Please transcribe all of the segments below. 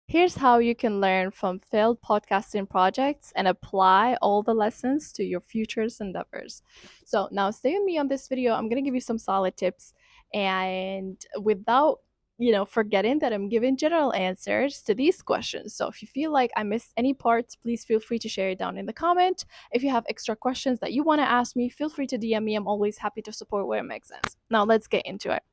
Here's how you can learn from failed podcasting projects and apply all the lessons to your future endeavors. So, now stay with me on this video. I'm going to give you some solid tips, and without forgetting that I'm giving general answers to these questions. So if you feel like I missed any parts, please feel free to share it down in the comment. If you have extra questions that you want to ask me, feel free to DM me. I'm always happy to support where it makes sense. Now let's get into it.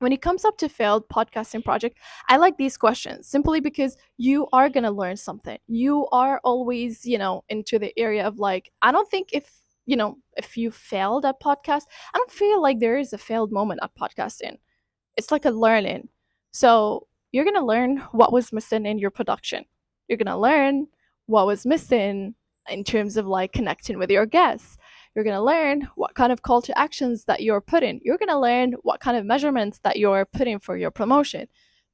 When it comes up to failed podcasting project, I like these questions simply because you are going to learn something. You are always into the area of, like, I don't think if you failed at podcast, I don't feel like there is a failed moment at podcasting. It's like a learning. So you're going to learn what was missing in your production. You're going to learn what was missing in terms of like connecting with your guests. You're going to learn what kind of call to actions that you're putting. You're going to learn what kind of measurements that you're putting for your promotion.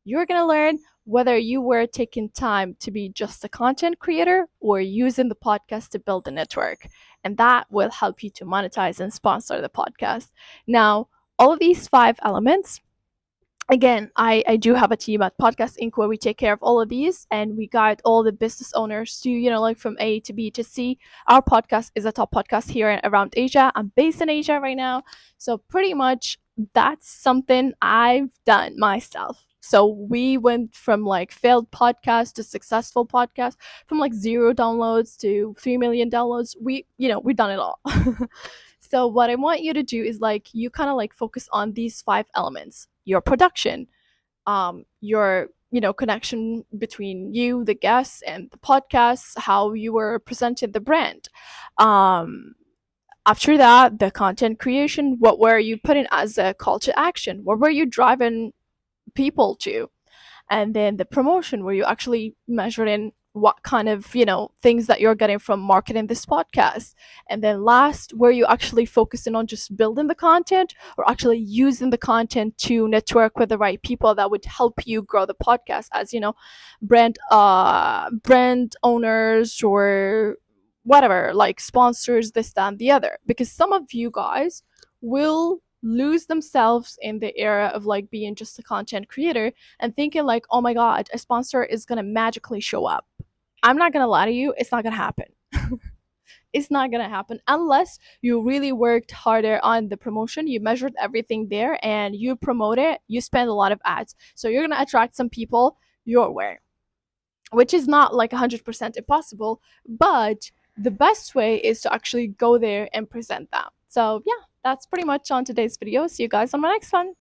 You're going to learn whether you were taking time to be just a content creator or using the podcast to build a network. And that will help you to monetize and sponsor the podcast. Now, all of these 5 elements, again, I do have a team at Podcast Inc. where we take care of all of these, and we guide all the business owners to, like, from A to B to C. Our podcast is a top podcast here and around Asia. I'm based in Asia right now. So pretty much that's something I've done myself. So we went from like failed podcast to successful podcast, from like 0 downloads to 3 million downloads. We've done it all. So what I want you to do is, like, you kind of like focus on these 5 elements: your production, your connection between you, the guests, and the podcast, how you were presenting the brand. Um, After that, the content creation. What were you putting as a call to action? What were you driving people to? And then the promotion, where you actually measuring what kind of things that you're getting from marketing this podcast. And then last, where you actually focusing on just building the content, or actually using the content to network with the right people that would help you grow the podcast, as brand owners, or whatever, like sponsors, this, that, and the other. Because some of you guys will lose themselves in the era of like being just a content creator and thinking like, oh my god, a sponsor is gonna magically show up. I'm not gonna lie to you, it's not gonna happen. It's not gonna happen unless you really worked harder on the promotion, you measured everything there, and you promote it, you spend a lot of ads. So you're gonna attract some people your way, which is not like 100% impossible, but the best way is to actually go there and present that. So yeah, that's pretty much on today's video. See you guys on my next one.